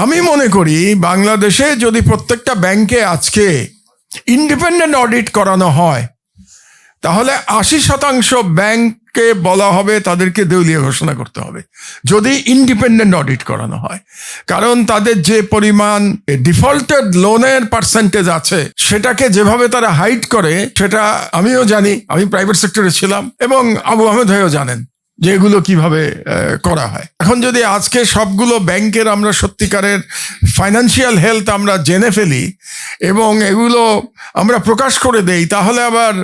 আমি মনে করি বাংলাদেশে যদি প্রত্যেকটা ব্যাংকে আজকে ইন্ডিপেন্ডেন্ট অডিট করানো হয়, তাহলে 80% ব্যাংককে বলা হবে তাদেরকে দেউলিয়া ঘোষণা করতে হবে, যদি ইন্ডিপেন্ডেন্ট অডিট করানো হয়। কারণ তাদের যে পরিমাণ ডিফল্টেড লোনের পার্সেন্টেজ আছে, সেটাকে যেভাবে তারা হাইড করে, সেটা আমিও জানি, আমি প্রাইভেট সেক্টরে ছিলাম, এবং আবু আহমেদ ভাইও জানেন যে এগুলো কিভাবে করা হয়। এখন যদি আজকে সবগুলো ব্যাংকের আমরা সত্যিকারের ফাইন্যান্সিয়াল হেলথ আমরা জেনে ফেলি এবং এগুলো আমরা প্রকাশ করে দেই, তাহলে আবার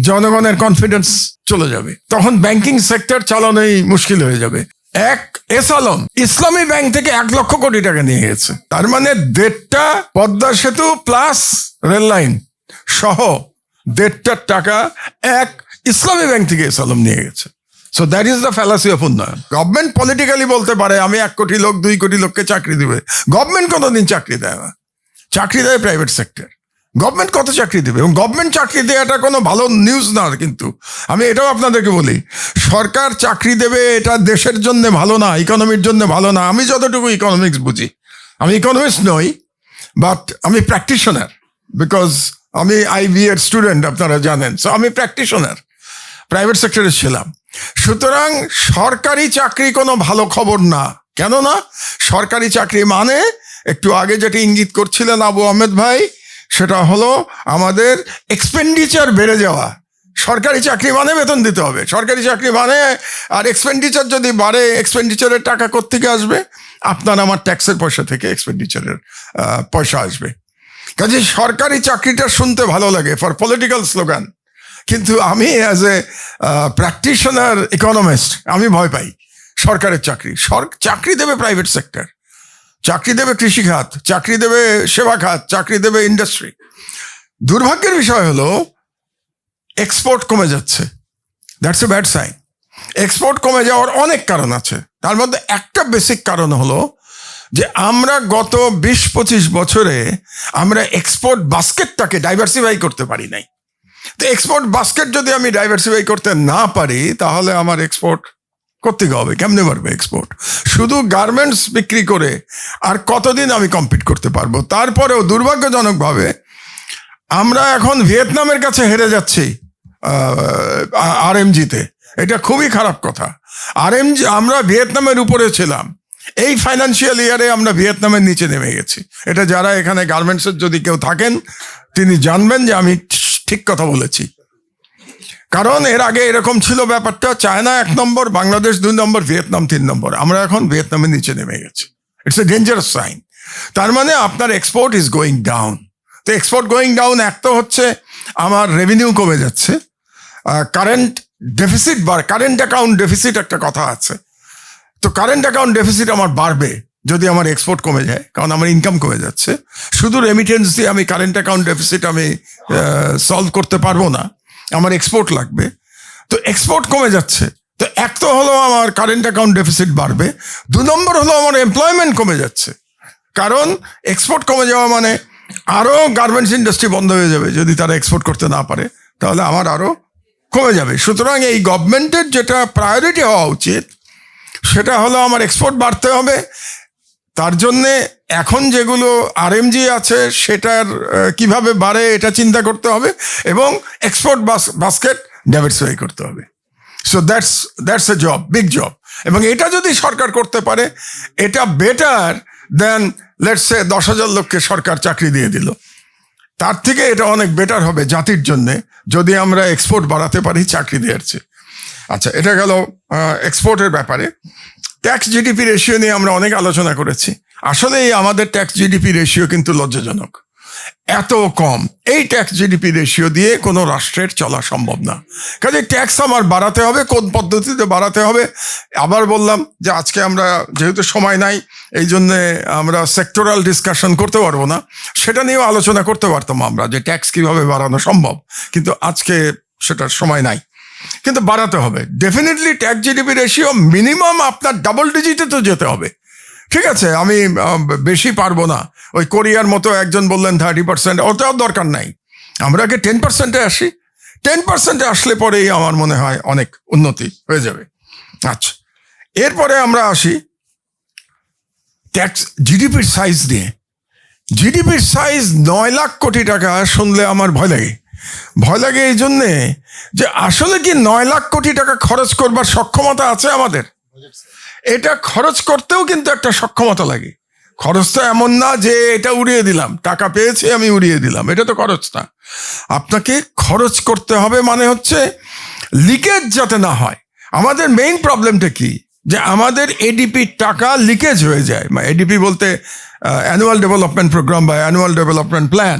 জনগণের কনফিডেন্স চলে যাবে, তখন ব্যাংকিং সেক্টর চালানোই মুশকিল হয়ে যাবে। এক এস আলম ইসলামী ব্যাংক থেকে 1 লক্ষ কোটি টাকা নিয়ে গেছে, তার মানে 1.5টা পদ্মা সেতু প্লাস রেল লাইন সহ 1.5টার টাকা এক ইসলামী ব্যাংক থেকে এস আলম নিয়ে গেছে। So that is the fallacy of উন্নয়ন। গভর্নমেন্ট পলিটিক্যালি বলতে পারে আমি 1 কোটি লোক 2 কোটি লোককে চাকরি দিবে, গভর্নমেন্ট কোনোদিন চাকরি দেয় না, চাকরি দেয় প্রাইভেট সেক্টর। গভর্নমেন্ট কত চাকরি দেবে? এবং গভর্নমেন্ট চাকরি দেওয়াটা কোনো ভালো নিউজ না, কিন্তু আমি এটাও আপনাদেরকে বলি, সরকার চাকরি দেবে এটা দেশের জন্য ভালো না, ইকোনমির জন্য ভালো না। আমি যতটুকু ইকোনমিক্স বুঝি, আমি ইকোনমিক্স নই, বাট আমি প্র্যাকটিশনার, বিকজ আমি IB এর স্টুডেন্ট, আপনারা জানেন। সো আমি প্র্যাকটিশনার, প্রাইভেট সেক্টরে ছিলাম। সুতরাং সরকারি চাকরি কোনো ভালো খবর না। কেননা সরকারি চাকরি মানে, একটু আগে যেটা ইঙ্গিত করছিলেন আবু আহমেদ ভাই, সেটা হলো আমাদের এক্সপেন্ডিচার বেড়ে যাওয়া। সরকারি চাকরি মানে বেতন দিতে হবে, সরকারি চাকরি মানে, আর এক্সপেন্ডিচার যদি বাড়ে, এক্সপেন্ডিচারের টাকা কোত্থেকে আসবে? আপনার আমার ট্যাক্সের পয়সা থেকে এক্সপেন্ডিচারের পয়সা আসবে। কাজে সরকারি চাকরিটা শুনতে ভালো লাগে ফর পলিটিক্যাল স্লোগান, কিন্তু আমি অ্যাজ এ প্র্যাকটিশনার ইকোনমিস্ট আমি ভয় পাই সরকারের চাকরি। চাকরি দেবে প্রাইভেট সেক্টর, চাকরি দেবে কৃষি খাত, চাকরি দেবে সেবা খাত, চাকরি দেবে ইন্ডাস্ট্রি। দুর্ভাগ্যের বিষয় হলো এক্সপোর্ট কমে যাচ্ছে, that's a bad sign. Export কমে যাওয়ার অনেক কারণ আছে, তার মধ্যে একটা বেসিক কারণ হলো যে আমরা গত 20-25 বছরে আমরা এক্সপোর্ট বাস্কেটটাকে ডাইভার্সিফাই করতে পারি নাই। তো এক্সপোর্ট বাস্কেট যদি আমি ডাইভার্সিফাই করতে না পারি, তাহলে আমার এক্সপোর্ট করতে হবে, কেমনে পারবে এক্সপোর্ট? শুধু গার্মেন্টস বিক্রি করে আর কতদিন আমি কম্পিট করতে পারবো? তারপরেও দুর্ভাগ্যজনকভাবে আমরা এখন ভিয়েতনামের কাছে হেরে যাচ্ছি RMGতে। এটা খুবই খারাপ কথা। আমরা ভিয়েতনামের উপরে ছিলাম, এই ফাইন্যান্সিয়াল ইয়ারে আমরা ভিয়েতনামের নিচে নেমে গেছি। এটা যারা এখানে গার্মেন্টসের যদি কেউ থাকেন, তিনি জানবেন যে আমি ঠিক কথা বলেছি। কারণ এর আগে এরকম ছিল ব্যাপারটা, চায়না 1 নম্বর, বাংলাদেশ 2 নম্বর, ভিয়েতনাম 3 নম্বর। আমরা এখন ভিয়েতনামের নিচে নেমে গেছি। It's a dangerous sign. তার মানে আপনার এক্সপোর্ট ইজ গোয়িং ডাউন। তো এক্সপোর্ট গোয়িং ডাউন, এক তো হচ্ছে আমার রেভিনিউ কমে যাচ্ছে, current deficit current account deficit একটা কথা আছে। তো কারেন্ট অ্যাকাউন্ট ডেফিসিট আমার বাড়বে যদি আমার এক্সপোর্ট কমে যায়, কারণ আমার ইনকাম কমে যাচ্ছে। শুধু রেমিটেন্স দিয়ে আমি কারেন্ট অ্যাকাউন্ট ডেফিসিট আমি সলভ করতে পারবো না, আমার এক্সপোর্ট লাগবে। তো এক্সপোর্ট কমে যাচ্ছে, তো এক তো হলো আমার কারেন্ট অ্যাকাউন্ট ডেফিসিট বাড়বে, 2 নম্বর হলো আমার এমপ্লয়মেন্ট কমে যাচ্ছে। কারণ এক্সপোর্ট কমে যাওয়া মানে আরও গার্মেন্টস ইন্ডাস্ট্রি বন্ধ হয়ে যাবে। যদি তারা এক্সপোর্ট করতে না পারে, তাহলে আমার আরও কমে যাবে। সুতরাং এই গভর্নমেন্টের যেটা প্রায়োরিটি হওয়া উচিত, সেটা হলো আমার এক্সপোর্ট বাড়তে হবে। তার জন্যে এখন যেগুলো RMG আছে সেটার কিভাবে বাড়ে এটা চিন্তা করতে হবে, এবং এক্সপোর্ট বাস্কেট ডাইভার্সিফাই করতে হবে। So that's a job, big job. এবং এটা যদি সরকার করতে পারে, এটা বেটার দেন লেটস সে 10,000 লোককে সরকার চাকরি দিয়ে দিল। তার থেকে এটা অনেক বেটার হবে জাতির জন্যে, যদি আমরা এক্সপোর্ট বাড়াতে পারি চাকরি দেওয়ার চেয়ে। আচ্ছা, এটা গেল এক্সপোর্টের ব্যাপারে। ট্যাক্স GDP রেশিও নিয়ে আমরা অনেক আলোচনা করেছি। আসলে আমাদের ট্যাক্স GDP রেশিও কিন্তু লজ্জাজনক, এত কম। এই ট্যাক্স GDP রেশিও দিয়ে কোনো রাষ্ট্রের চলা সম্ভব না। কাজে ট্যাক্স আমার বাড়াতে হবে, কোন পদ্ধতিতে বাড়াতে হবে? আবার বললাম যে আজকে আমরা যেহেতু সময় নাই, এই জন্যে আমরা সেক্টরাল ডিসকাশন করতে পারবো না। সেটা নিয়েও আলোচনা করতে পারতাম আমরা, যে ট্যাক্স কিভাবে বাড়ানো সম্ভব, কিন্তু আজকে সেটার সময় নাই। কিন্তু বাড়াতে হবে definitely. Tax GDP ratio minimum আপনার ডাবল ডিজিটে তো যেতে হবে। ঠিক আছে, আমি বেশি পারবো না। ওই কোরিয়ার মতো একজন বললেন 30%, ওটাও দরকার নাই। আমরা আগে 10%-এ আসি। 10%-এ আসলে পরেই আমার মনে হয় অনেক উন্নতি হয়ে যাবে। আচ্ছা, এরপরে আমরা আসি ট্যাক্স জিডিপির সাইজ নিয়ে, জিডিপির সাইজ 9 লাখ কোটি টাকা শুনলে আমার ভয় লাগে। ভয় লাগে এই জন্যে যে আসলে কি 9 লাখ কোটি টাকা খরচ করবার সক্ষমতা আছে আমাদের? এটা খরচ করতেও কিন্তু একটা সক্ষমতা লাগে। খরচ তো এমন না যে এটা উড়িয়ে দিলাম, টাকা পেয়েছি আমি উড়িয়ে দিলাম, এটা তো খরচ না। আপনাকে খরচ করতে হবে, মানে হচ্ছে লিকেজ যাতে না হয়। আমাদের মেইন প্রবলেমটা কি, যে আমাদের এডিপির টাকা লিকেজ হয়ে যায়। এডিপি বলতে অ্যানুয়াল ডেভেলপমেন্ট প্রোগ্রাম বা annual development plan,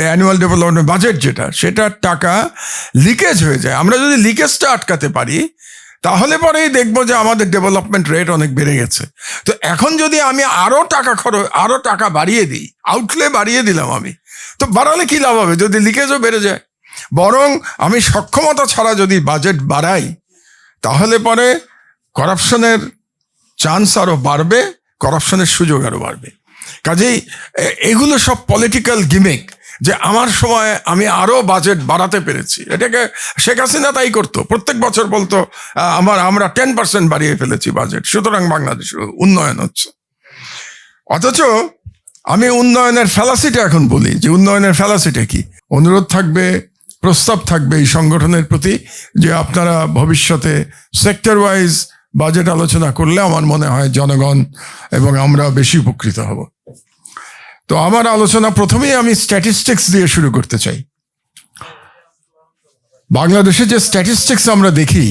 annual development budget যেটা, সেটার টাকা লিকেজ হয়ে যায়। আমরা যদি লিকেজটা আটকাতে পারি তাহলে পরেই দেখবো যে আমাদের ডেভেলপমেন্ট রেট অনেক বেড়ে গেছে। তো এখন যদি আমি আরো টাকা বাড়িয়ে দিই, আউটলে বাড়িয়ে দিলাম আমি, তো বাড়ালে কি লাভ হবে যদি লিকেজও বেড়ে যায়? বরং আমি সক্ষমতা ছাড়া যদি বাজেট বাড়াই তাহলে পরে করাপশনের চান্স আরো বাড়বে, করাপশনের সুযোগ আরো বাড়বে। কাজেই এগুলো সব পলিটিক্যাল গিমিক, যে আমার সময় আমি আরো বাজেট বাড়াতে পেরেছি। এটাকে শেখ হাসিনা তাই করতো, প্রত্যেক বছর বলতো আমরা 10% বাড়িয়ে ফেলেছি বাজেট, সুতরাং বাংলাদেশের উন্নয়ন হচ্ছে। অথচ আমি উন্নয়নের ফ্যালাসিটা এখন বলি, যে উন্নয়নের ফ্যালাসিটা কি। অনুরোধ থাকবে, প্রস্তাব থাকবে এই সংগঠনের প্রতি, যে আপনারা ভবিষ্যতে সেক্টর ওয়াইজ বাজেট আলোচনা করলে আমার মনে হয় জনগণ এবং আমরা বেশি উপকৃত হব। তো আমার আলোচনা প্রথমেই আমি স্ট্যাটিস্টিক্স দিয়ে শুরু করতে চাই। বাংলাদেশে যে স্ট্যাটিস্টিক্স আমরা দেখি,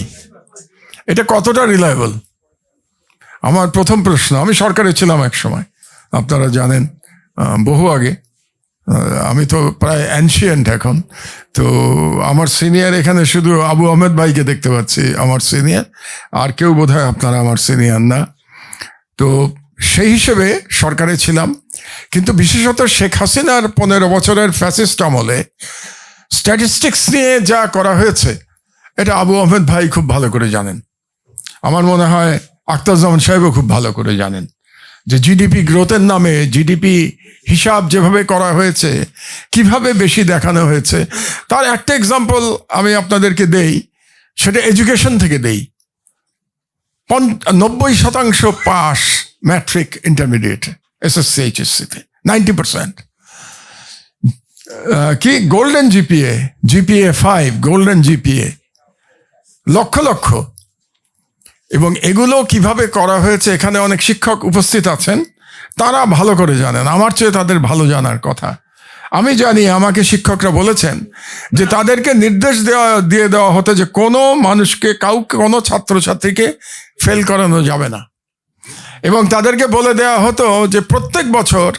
এটা কতটা রিলায়েবল? আমার প্রথম প্রশ্ন। আমি সরকারে ছিলাম এক সময়, আপনারা জানেন, বহু আগে। আমি তো প্রায় অ্যানশিয়েন্ট এখন। তো আমার সিনিয়র এখানে শুধু আবু আহমেদ ভাইকে দেখতে পাচ্ছি আমার সিনিয়র, আর কেউ বোধহয় আপনারা আমার সিনিয়র না। তো সেই হিসেবে সরকারে ছিলাম, কিন্তু বিশেষত শেখ হাসিনার 15 বছরের ফ্যাসিস্ট আমলে স্ট্যাটিস্টিক্স নিয়ে যা করা হয়েছে এটা আবু আহমেদ ভাই খুব ভালো করে জানেন। আমার মনে হয় আখতারুজ্জামান সাহেবও খুব ভালো করে জানেন যে জিডিপি গ্রোথের নামে জিডিপি হিসাব যেভাবে করা হয়েছে, কিভাবে বেশি দেখানো হয়েছে। তার একটা এক্সাম্পল আমি আপনাদেরকে দেই, সেটা এডুকেশন থেকে দেই। 90% পাস ম্যাট্রিক ইন্টারমিডিয়েট এসএসসি এইচএসসিতে, 90%। কি golden GPA 5, golden GPA, lakh lakh. এবং এগুলো কিভাবে করা হয়েছে, এখানে অনেক শিক্ষক উপস্থিত আছেন, তারা ভালো করে জানেন, আমার চেয়ে তাদের ভালো জানার কথা। আমি জানি, আমাকে শিক্ষকরা বলেছেন যে তাদেরকে নির্দেশ দিয়ে দেওয়া হতো যে কোনো মানুষকে, কোনো ছাত্রছাত্রীকে ফেল করানো যাবে না। এবং তাদেরকে বলে দেওয়া হতো যে প্রত্যেক বছর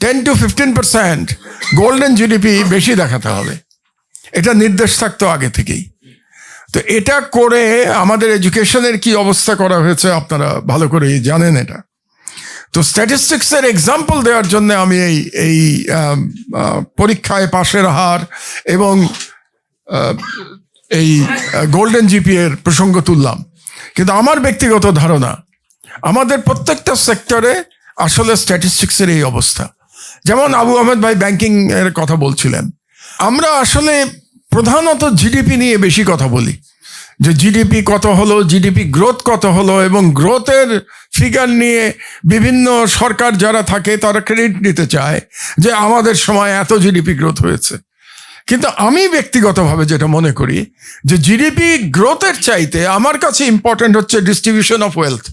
10 to 15% গোল্ডেন জিডিপি বেশি দেখাতে হবে। এটা নির্দেশ থাকতো আগে থেকেই। তো এটা করে আমাদের এডুকেশনের কি অবস্থা করা হয়েছে আপনারা ভালো করে জানেন এটা। তো স্ট্যাটিস্টিক্সের এক্সাম্পল দেওয়ার জন্য আমি এই পরীক্ষায় পাশের হার এবং এই গোল্ডেন জিপিএর প্রসঙ্গ তুললাম। কিন্তু আমার ব্যক্তিগত ধারণা, আমাদের প্রত্যেকটা সেক্টরে আসলে স্ট্যাটিস্টিক্সের এই অবস্থা। যেমন আবু আহমেদ ভাই ব্যাংকিং এর কথা বলছিলেন, আমরা আসলে প্রধানত জিডিপি নিয়ে বেশি কথা বলি, যে জিডিপি কত হলো, জিডিপি গ্রোথ কত হলো, এবং গ্রোথের ফিগার নিয়ে বিভিন্ন সরকার যারা থাকে তারা ক্রেডিট নিতে চায় যে আমাদের সময় এত জিডিপি গ্রোথ হয়েছে। কিন্তু আমি ব্যক্তিগতভাবে যেটা মনে করি, যে জিডিপি গ্রোথের চাইতে আমার কাছে ইম্পর্টেন্ট হচ্ছে ডিস্ট্রিবিউশন অফ ওয়েলথ।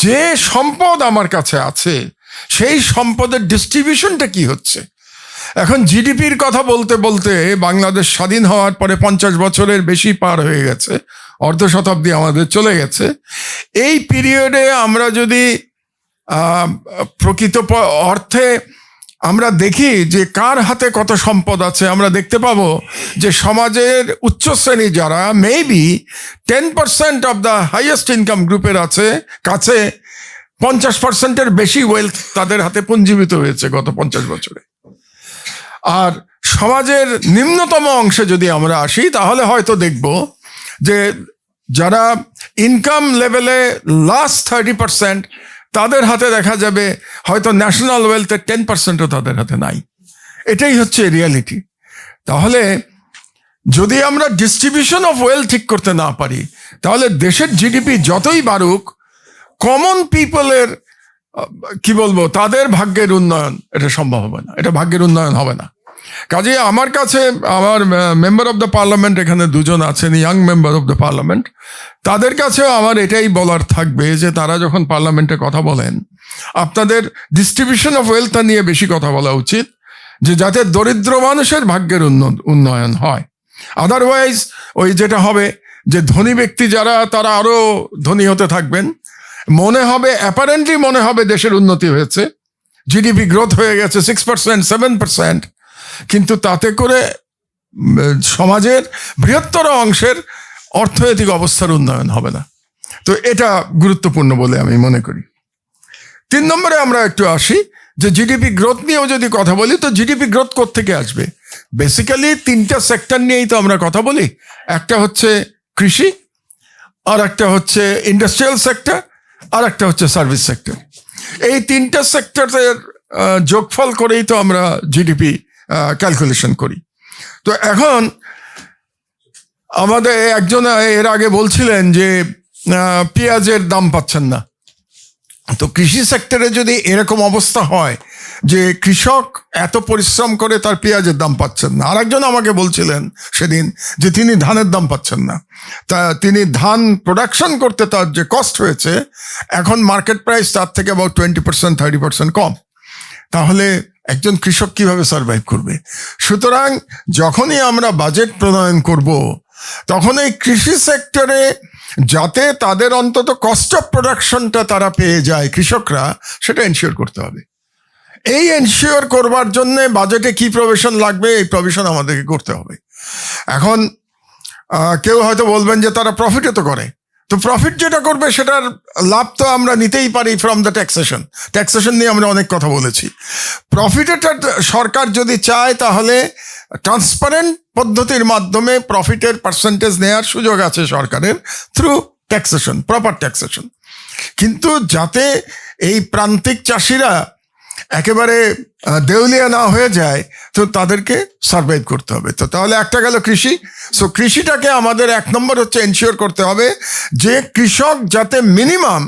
যে সম্পদ আমার কাছে আছে সেই সম্পদের ডিস্ট্রিবিউশনটা কি হচ্ছে। এখন জিডিপির কথা বলতে বলতে বাংলাদেশ স্বাধীন হওয়ার পরে 50 বছরের বেশি পার হয়ে গেছে, অর্ধ শতাব্দী আমাদের চলে গেছে। এই পিরিয়ডে আমরা যদি প্রকৃত অর্থে আমরা দেখি যে কার হাতে কত সম্পদ আছে, আমরা দেখতে পাবো যে সমাজের উচ্চ শ্রেণী যারা, maybe 10% of the highest income গ্রুপের কাছে 50%-এর বেশি ওয়েলথ তাদের হাতে পুঞ্জীভূত হয়েছে গত 50 বছরে। আর সমাজের নিম্নতম অংশে যদি আমরা আসি তাহলে হয়তো দেখব যে যারা ইনকাম লেভেলে লাস্ট 30%, তাদের হাতে দেখা যাবে হয়তো ন্যাশনাল ওয়েলথের 10%ও তাদের হাতে নাই। এটাই হচ্ছে রিয়ালিটি। তাহলে যদি আমরা ডিস্ট্রিবিউশন অফ ওয়েলথ ঠিক করতে না পারি, তাহলে দেশের জিডিপি যতই বাড়ুক কমন পিপলের কি বলবো, তাদের ভাগ্যের উন্নয়ন এটা সম্ভব হবে না, এটা ভাগ্যের উন্নয়ন হবে না। কাজে আমার কাছে আমার মেম্বার অফ দ্য পার্লামেন্ট এখানে দুজন আছেন, young member of the parliament, তাদের কাছেও আমার এটাই বলার থাকবে যে তারা যখন পার্লামেন্টে কথা বলেন, আপনাদের ডিস্ট্রিবিউশন অফ ওয়েলথ নিয়ে বেশি কথা বলা উচিত, যে যাতে দরিদ্র মানুষের ভাগ্যের উন্নয়ন হয়। আদারওয়াইজ ওই যেটা হবে যে ধনী ব্যক্তি যারা, তারা আরো ধনী হতে থাকবেন, মনে হবে অ্যাপারেন্টলি মনে হবে দেশের উন্নতি হয়েছে, জিডিপি গ্রোথ হয়ে গেছে 6%, 7%, কিন্তু তাতে করে সমাজের বৃহত্তর অংশের অর্থনৈতিক অবস্থার উন্নয়ন হবে না। তো এটা গুরুত্বপূর্ণ বলে আমি মনে করি। 3 নম্বরে আমরা একটু আসি যে জিডিপি গ্রোথ নিয়েও যদি কথা বলি, তো জিডিপি গ্রোথ কোত্থেকে আসবে? বেসিক্যালি 3টা সেক্টর নিয়েই তো আমরা কথা বলি। একটা হচ্ছে কৃষি, আর একটা হচ্ছে ইন্ডাস্ট্রিয়াল সেক্টর, আর একটা হচ্ছে সার্ভিস সেক্টর। এই 3টা সেক্টরের যোগফল করেই তো আমরা জিডিপি ক্যালকুলেশন করি। তো এখন আমাদের একজন এর আগে বলছিলেন যে পেঁয়াজের দাম পাচ্ছেন না। তো কৃষি সেক্টরে যদি এরকম অবস্থা হয় যে কৃষক এত পরিশ্রম করে তার পেঁয়াজের দাম পাচ্ছেন না, আর একজন আমাকে বলছিলেন সেদিন যে তিনি ধানের দাম পাচ্ছেন না, তা তিনি ধান প্রোডাকশন করতে তার যে কস্ট হয়েছে, এখন মার্কেট প্রাইস তার থেকে about 20%, 30% কম, তাহলে একজন কৃষক কিভাবে সার্ভাইভ করবে? সুতরাং যখনই আমরা বাজেট প্রণয়ন করব, তখন এই কৃষি সেক্টরে যাতে তাদের অন্তত কস্ট অফ প্রোডাকশনটা তারা পেয়ে যায় কৃষকরা, সেটা এনশিওর করতে হবে। এই এনশিওর করবার জন্য বাজেটে কি প্রভিশন লাগবে, এই প্রভিশন আমাদেরকে করতে হবে। এখন কেউ হয়তো বলবেন যে তারা প্রফিটও তো করে, তো প্রফিট যেটা করবে সেটার লাভ তো আমরা নিতেই পারি ফ্রম দ্য ট্যাক্সেশন। ট্যাক্সেশন নিয়ে আমরা অনেক কথা বলেছি। প্রফিটেরটা সরকার যদি চায়, তাহলে ট্রান্সপারেন্ট পদ্ধতির মাধ্যমে প্রফিটের পার্সেন্টেজ নেওয়ার সুযোগ আছে সরকারের, থ্রু ট্যাক্সেশন, প্রপার ট্যাক্সেশন। কিন্তু যাতে এই প্রান্তিক চাষিরা একেবারে দেউলিয়া না হয়ে যায়, তো তাদেরকে সার্ভাইভ করতে হবে। তো তাহলে একটা গেল কৃষি। সো কৃষিটাকে আমাদের 1 নম্বর হচ্ছে এনশিওর করতে হবে যে কৃষক যাতে মিনিমাম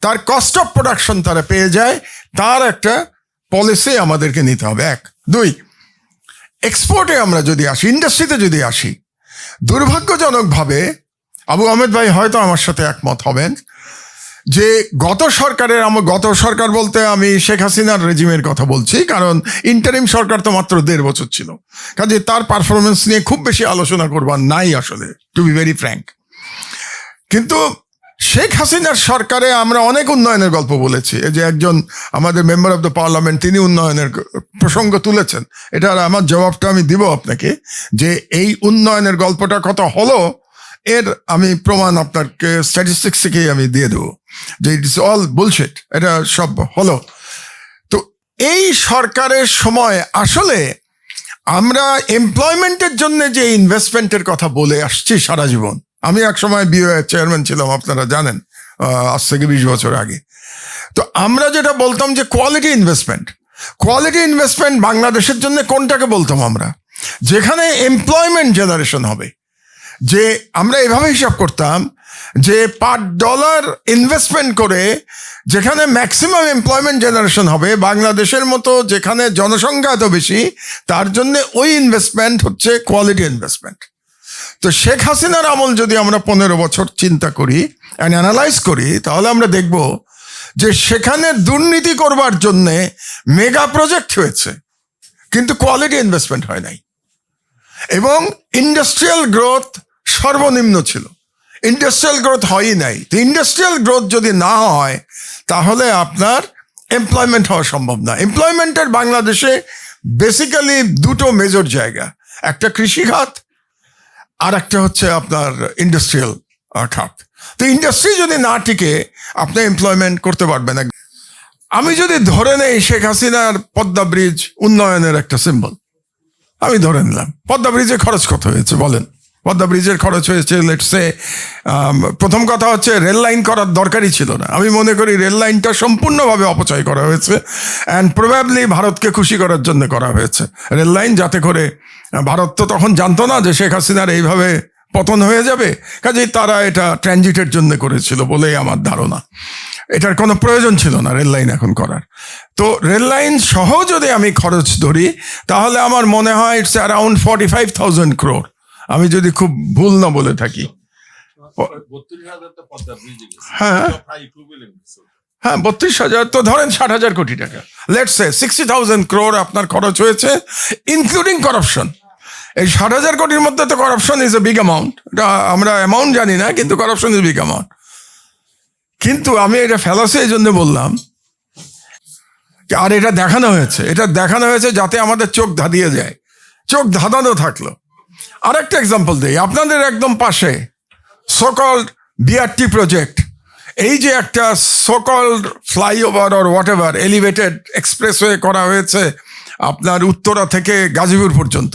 তার কস্ট অফ প্রোডাকশন তারা পেয়ে যায়, তার একটা পলিসি আমাদেরকে নিতে হবে। 1, 2 এক্সপোর্টে আমরা যদি আসি, ইন্ডাস্ট্রিতে যদি আসি, দুর্ভাগ্যজনকভাবে আবু আহমেদ ভাই হয়তো আমার সাথে একমত হবেন যে গত সরকার বলতে আমি শেখ হাসিনার রেজিমের কথা বলছি, কারণ ইন্টারিম সরকার তো মাত্র 1.5 বছর ছিল, কাজে তার পারফরমেন্স নিয়ে খুব বেশি আলোচনা করবার নাই আসলে, টু বি ভেরি ফ্র্যাঙ্ক। কিন্তু শেখ হাসিনার সরকারে আমরা অনেক উন্নয়নের গল্প বলেছি। এই যে একজন আমাদের মেম্বার অফ দ্য পার্লামেন্ট, তিনি উন্নয়নের প্রসঙ্গ তুলেছেন, এটার আমার জবাবটা আমি দিব আপনাকে, যে এই উন্নয়নের গল্পটা কত হলো এর আমি প্রমাণ আপনাকে স্ট্যাটিস্টিক্স থেকেই আমি দিয়ে দেবো, যে ইটস অল বুলশিট, এটা সব হলো। তো এই সরকারের সময় আসলে আমরা এমপ্লয়মেন্টের জন্য যে ইনভেস্টমেন্টের কথা বলে আসছি সারা জীবন, আমি এক সময় বিওএ চেয়ারম্যান ছিলাম, আপনারা জানেন, আজ থেকে 20 বছর আগে। তো আমরা যেটা বলতাম যে কোয়ালিটি ইনভেস্টমেন্ট বাংলাদেশের জন্য কোনটাকে বলতাম আমরা, যেখানে এমপ্লয়মেন্ট জেনারেশন হবে। যে আমরা এভাবে হিসাব করতাম যে পার ডলার ইনভেস্টমেন্ট করে যেখানে ম্যাক্সিমাম এমপ্লয়মেন্ট জেনারেশন হবে, বাংলাদেশের মতো যেখানে জনসংখ্যা এত বেশি, তার জন্য ওই ইনভেস্টমেন্ট হচ্ছে কোয়ালিটি ইনভেস্টমেন্ট। তো শেখ হাসিনার আমল যদি আমরা 15 বছর চিন্তা করি অ্যান্ড অ্যানালাইজ করি, তাহলে আমরা দেখব যে সেখানে দুর্নীতি করবার জন্যে মেগা প্রজেক্ট হয়েছে, কিন্তু কোয়ালিটি ইনভেস্টমেন্ট হয় নাই। এবং ইন্ডাস্ট্রিয়াল গ্রোথ সর্বনিম্ন ছিল, ইন্ডাস্ট্রিয়াল গ্রোথ হয়ই নাই। তো ইন্ডাস্ট্রিয়াল গ্রোথ যদি না হয়, তাহলে আপনার এমপ্লয়মেন্ট হওয়া সম্ভব না। এমপ্লয়মেন্টের বাংলাদেশে বেসিক্যালি 2টো মেজর জায়গা, একটা কৃষি খাত, আর একটা হচ্ছে আপনার ইন্ডাস্ট্রিয়াল খাত। তো ইন্ডাস্ট্রি যদি না টিকে, আপনি এমপ্লয়মেন্ট করতে পারবেন না। আমি যদি ধরে নেই শেখ হাসিনার পদ্মা ব্রিজ উন্নয়নের একটা সিম্বল, আমি ধরে নিলাম, পদ্মা ব্রিজের খরচ কত হয়েছে বলেন? পদ্মা ব্রিজের খরচ হয়েছে লেটসে, প্রথম কথা হচ্ছে রেল লাইন করার দরকারই ছিল না। আমি মনে করি রেল লাইনটা সম্পূর্ণভাবে অপচয় করা হয়েছে, অ্যান্ড প্রবাবলি ভারতকে খুশি করার জন্য করা হয়েছে রেল লাইন, যাতে করে ভারত তো তখন জানতো না যে শেখ হাসিনার এইভাবে পতন হয়ে যাবে, কাজেই তারা এটা ট্রানজিটের জন্য করেছিল বলেই আমার ধারণা। এটার কোনো প্রয়োজন ছিল না রেল লাইন এখন করার। তো রেল লাইন সহ যদি আমি খরচ ধরি তাহলে আমার মনে হয় ইটস অ্যারাউন্ড 45,000 crore, আমি যদি খুব ভুল না বলে থাকি। হ্যাঁ হ্যাঁ, 32,000, তো ধরেন 60,000 কোটি টাকা, লেটস সে 60,000 crore আপনার খরচ হয়েছে ইনক্লুডিং করাপশন। এই 60,000 কোটির মধ্যে তো corruption is a big amount, এটা আমরা অ্যামাউন্ট জানি না, কিন্তু করাপশন ইজ বিগ অ্যামাউন্ট। কিন্তু আমি এটা ফেলাসি এই জন্য বললাম, আর এটা দেখানো হয়েছে যাতে আমাদের চোখ ধাঁধিয়ে যায়, চোখ ধাঁধানো থাকলো। আরেকটা এক্সাম্পল দিই, আপনাদের একদম পাশে সোকল্ড বিআরটি প্রজেক্ট, এই যে একটা so-called flyover or what ever elevated expressway করা হয়েছে আপনার উত্তরা থেকে গাজীপুর পর্যন্ত,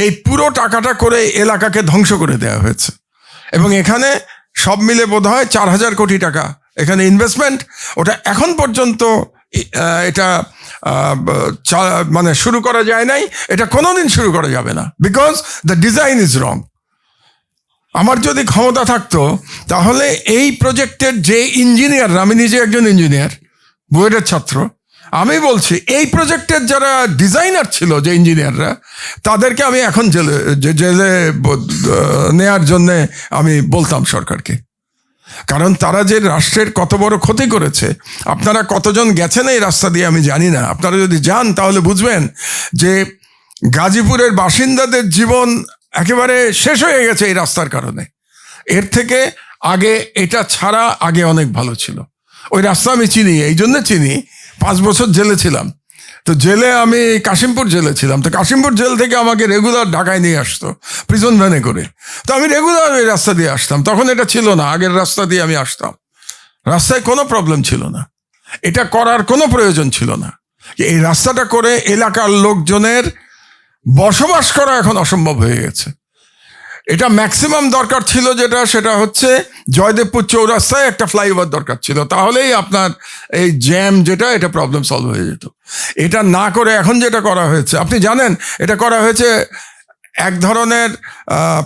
এই পুরো টাকাটা করে এলাকাকে ধ্বংস করে দেওয়া হয়েছে। এবং এখানে সব মিলে বোধহয় 4,000 কোটি টাকা এখানে ইনভেস্টমেন্ট। ওটা এখন পর্যন্ত এটা মানে শুরু করা যায় নাই, এটা কোনোদিন শুরু করা যাবে না, because the design is wrong. আমার যদি ক্ষমতা থাকতো তাহলে এই প্রজেক্টের যে ইঞ্জিনিয়ার, আমি নিজে একজন ইঞ্জিনিয়ার, বুয়েটের ছাত্র, আমি বলছি এই প্রজেক্টের যারা ডিজাইনার ছিল, যে ইঞ্জিনিয়াররা, তাদেরকে আমি এখন জেলে নেয়ার জন্য আমি বলতাম সরকারকে। কারণ তারা যে রাষ্ট্রের কত বড় ক্ষতি করেছে, আপনারা কতজন গেছেন এই রাস্তা দিয়ে আমি জানি না, আপনারা যদি যান তাহলে বুঝবেন যে গাজীপুরের বাসিন্দাদের জীবন একেবারে শেষ হয়ে গেছে এই রাস্তার কারণে। এর থেকে আগে এটা ছাড়া আগে অনেক ভালো ছিল। ওই রাস্তা আমি চিনি, এই জন্য চিনি, 5 বছর জেলে ছিলাম। তো জেলে আমি কাশিমপুর জেলে ছিলাম, তো কাশিমপুর জেল থেকে আমাকে রেগুলার ঢাকায় নিয়ে আসতো প্রিজন ভ্যানে করে। তো আমি রেগুলার ওই রাস্তা দিয়ে আসতাম, তখন এটা ছিল না, আগের রাস্তা দিয়ে আমি আসতাম, রাস্তায় কোনো প্রবলেম ছিল না, এটা করার কোনো প্রয়োজন ছিল না। এই রাস্তাটা করে এলাকার লোকজনের বসবাস করা এখন অসম্ভব হয়ে গেছে। এটা ম্যাক্সিমাম দরকার ছিল যেটা, সেটা হচ্ছে জয়দেবপুর চৌরাস্তায় একটা ফ্লাইওভার দরকার ছিল, তাহলেই আপনার এই জ্যাম যেটা, এটা প্রবলেম সলভ হয়ে যেত। এটা না করে এখন যেটা করা হয়েছে, আপনি জানেন এটা করা হয়েছে এক ধরনের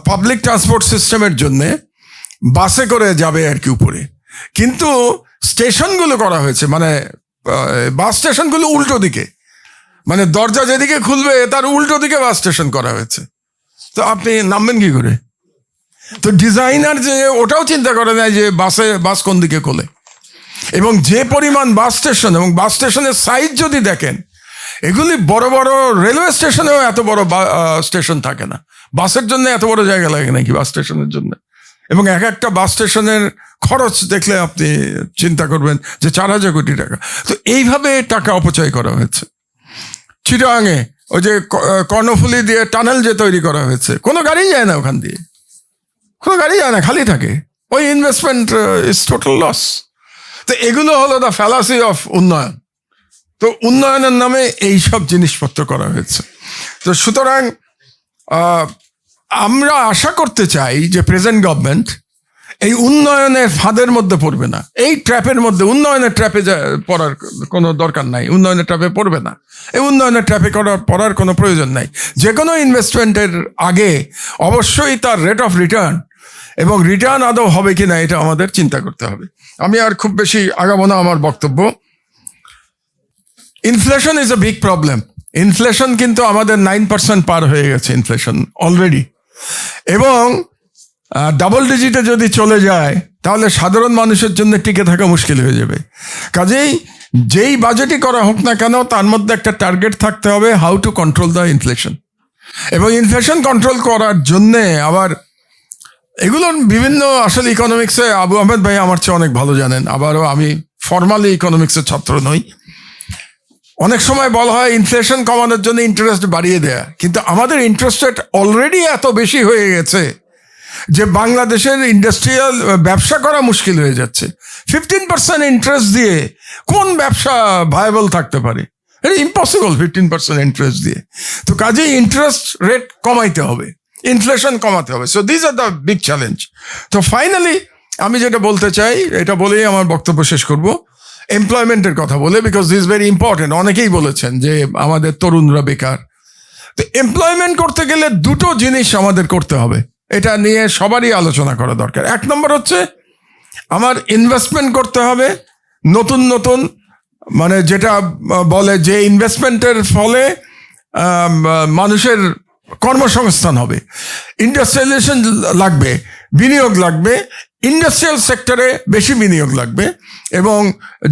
পাবলিক ট্রান্সপোর্ট সিস্টেমের জন্যে, বাসে করে যাবে আর কি উপরে, কিন্তু স্টেশনগুলো করা হয়েছে মানে বাস স্টেশনগুলো উল্টো দিকে, মানে দরজা যেদিকে খুলবে তার উল্টো দিকে বাস স্টেশন করা হয়েছে। তো আপনি নামবেন কি করে? তো ডিজাইনার যে ওটাও চিন্তা করে নেয় যে বাস কোন দিকে খোলে। এবং যে পরিমাণ বাস স্টেশন, এবং বাস স্টেশনের সাইজ যদি দেখেন, এগুলি বড় বড় রেলওয়ে স্টেশনেও এত বড় স্টেশন থাকে না, বাসের জন্য এত বড় জায়গা লাগে নাকি বাস স্টেশনের জন্য। এবং এক একটা বাস স্টেশনের খরচ দেখলে আপনি চিন্তা করবেন যে 4,000 কোটি টাকা। তো এইভাবে টাকা অপচয় করা হয়েছে। চিটাগাঙে ওই যে কর্ণফুলী দিয়ে টানেল যে তৈরি করা হয়েছে, কোনো গাড়ি যায় না ওখান দিয়ে, কোনো গাড়ি যায় না, খালি থাকে। ওই ইনভেস্টমেন্ট ইজ টোটাল লস। তো এগুলো হলো দ্য ফ্যালাসি অফ উন্নয়ন। তো উন্নয়নের নামে এই সব জিনিসপত্র করা হয়েছে। তো সুতরাং আমরা আশা করতে চাই যে প্রেজেন্ট গভর্নমেন্ট এই উন্নয়নের ফাঁদের মধ্যে পড়বে না, এই ট্র্যাপের মধ্যে, উন্নয়নের ট্র্যাপে পড়ার কোনো দরকার নাই, উন্নয়নের ট্র্যাপে পড়বে না, এই উন্নয়নের ট্র্যাপে পড়ার কোনো প্রয়োজন নাই। যে কোনো ইনভেস্টমেন্টের আগে অবশ্যই তার রেট অফ রিটার্ন এবং রিটার্ন আদৌ হবে কি না এটা আমাদের চিন্তা করতে হবে। আমি আর খুব বেশি আগাবো না আমার বক্তব্য। Inflation is a big problem. Inflation কিন্তু আমাদের 9% পার হয়ে গেছে ইনফ্লেশন অলরেডি, এবং ডাবল ডিজিটে যদি চলে যায় তাহলে সাধারণ মানুষের জন্য টিকে থাকা মুশকিল হয়ে যাবে। কাজেই যেই বাজেটই করা হোক না কেন, তার মধ্যে একটা টার্গেট থাকতে হবে, how to control the inflation. এবং ইনফ্লেশন কন্ট্রোল করার জন্যে আবার এগুলোর বিভিন্ন, আসলে ইকোনমিক্সে আবু আহমেদ ভাই আমার চেয়ে অনেক ভালো জানেন, আবারও আমি ফর্মালি ইকোনমিক্সের ছাত্র নই। অনেক সময় বলা হয় ইনফ্লেশন কমানোর জন্য ইন্টারেস্ট বাড়িয়ে দেয়া, কিন্তু আমাদের ইন্টারেস্ট রেট অলরেডি এত বেশি হয়ে গেছে যে বাংলাদেশের ইন্ডাস্ট্রিয়াল ব্যবসা করা মুশকিল হয়ে যাচ্ছে। 15% ইন্টারেস্ট দিয়ে কোন ব্যবসা ভায়াবল থাকতে পারে? এটা ইম্পসিবল 15% ইন্টারেস্ট দিয়ে। তো কাজেই ইন্টারেস্ট রেট কমাইতে হবে, ইনফ্লেশন কমাতে হবে। So this are the big challenge. তো ফাইনালি আমি যেটা বলতে চাই, এটা বলেই আমার বক্তব্য শেষ করব, এমপ্লয়মেন্টের কথা বলে, বিকজ দিস ভেরি ইম্পর্টেন্ট। অনেকেই বলেছেন যে আমাদের তরুণরা বেকার। তো এমপ্লয়মেন্ট করতে গেলে দুটো জিনিস আমাদের করতে হবে, এটা নিয়ে সবারই আলোচনা করা দরকার। এক নম্বর হচ্ছে আমার ইনভেস্টমেন্ট করতে হবে নতুন নতুন, মানে যেটা বলে যে ইনভেস্টমেন্টের ফলে মানুষের কর্মসংস্থান হবে, ইন্ডাস্ট্রিয়ালাইজেশন লাগবে, বিনিয়োগ লাগবে, ইন্ডাস্ট্রিয়াল সেক্টরে বেশি বিনিয়োগ লাগবে, এবং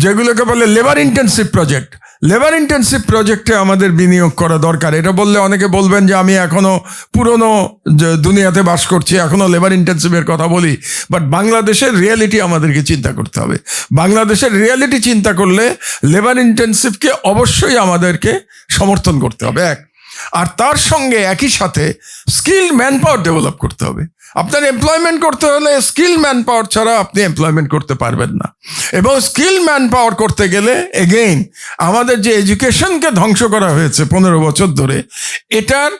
যেগুলোকে বলে লেবার ইন্টেন্সিভ প্রজেক্টে আমাদের বিনিয়োগ করা দরকার। এটা বললে অনেকে বলবেন যে আমি এখনো পুরনো দুনিয়াতে বাস করছি, এখনো লেবার ইন্টেন্সিভের কথা বলি, বাট বাংলাদেশের রিয়ালিটি আমাদেরকে চিন্তা করতে হবে। বাংলাদেশের রিয়ালিটি চিন্তা করলে লেবার ইন্টেন্সিভকে অবশ্যই আমাদেরকে সমর্থন করতে হবে, এক। আর তার সঙ্গে একই সাথে স্কিল ম্যান পাওয়ার ডেভেলপ করতে হবে। আপনার এমপ্লয়মেন্ট করতে হলে স্কিল ম্যান পাওয়ার ছাড়া আপনি এমপ্লয়মেন্ট করতে পারবেন না। এবং স্কিল ম্যান পাওয়ার করতে গেলে এগেইন আমাদের যে এডুকেশনকে ধ্বংস করা হয়েছে 15 বছর ধরে, এটার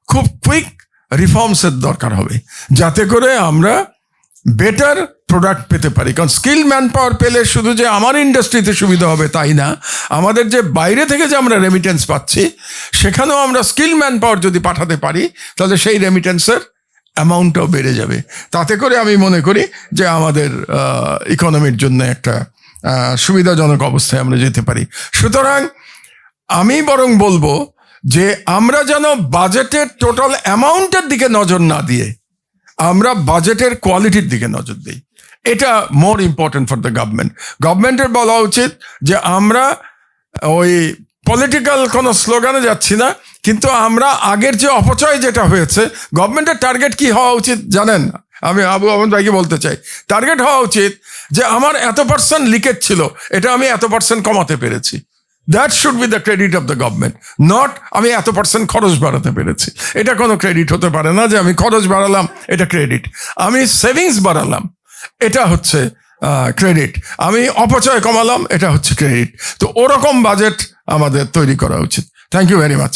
খুব কুইক রিফর্মসের দরকার হবে, যাতে করে আমরা বেটার প্রোডাক্ট পেতে পারি। কারণ স্কিল ম্যান পাওয়ার পেলে শুধু যে আমার ইন্ডাস্ট্রিতে সুবিধা হবে তাই না, আমাদের যে বাইরে থেকে যে আমরা রেমিটেন্স পাচ্ছি সেখানেও আমরা স্কিল ম্যান পাওয়ার যদি পাঠাতে পারি তাহলে সেই রেমিটেন্সের অ্যামাউন্টটাও বেড়ে যাবে। তাতে করে আমি মনে করি যে আমাদের ইকোনমির জন্য একটা সুবিধাজনক অবস্থায় আমরা যেতে পারি। সুতরাং আমি বরং বলবো যে আমরা যেন বাজেটের টোটাল অ্যামাউন্টের দিকে নজর না দিয়ে আমরা বাজেটের কোয়ালিটির দিকে নজর দিই। এটা মোর ইম্পর্টেন্ট ফর দ্য গভর্নমেন্টের বলা উচিত যে আমরা ওই পলিটিক্যাল কোনো স্লোগানে যাচ্ছি না, কিন্তু আমরা আগের যে অপচয় যেটা হয়েছে, গভর্নমেন্টের টার্গেট কি হওয়া উচিত জানেন? আমি আবু আহমদ ভাইকে বলতে চাই, টার্গেট হওয়া উচিত যে আমার এত% লিকেজ ছিল, এটা আমি এত% কমাতে পেরেছি। That should be the credit of the government, not আমি এত% খরচ বাড়াতে পেরেছি। এটা কোনো ক্রেডিট হতে পারে না যে আমি খরচ বাড়ালাম এটা ক্রেডিট, আমি সেভিংস বাড়ালাম এটা হচ্ছে ক্রেডিট, আমি অপচয় কমালাম এটা হচ্ছে ক্রেডিট। তো ওরকম বাজেট আমাদের তৈরি করা উচিত। Thank you very much.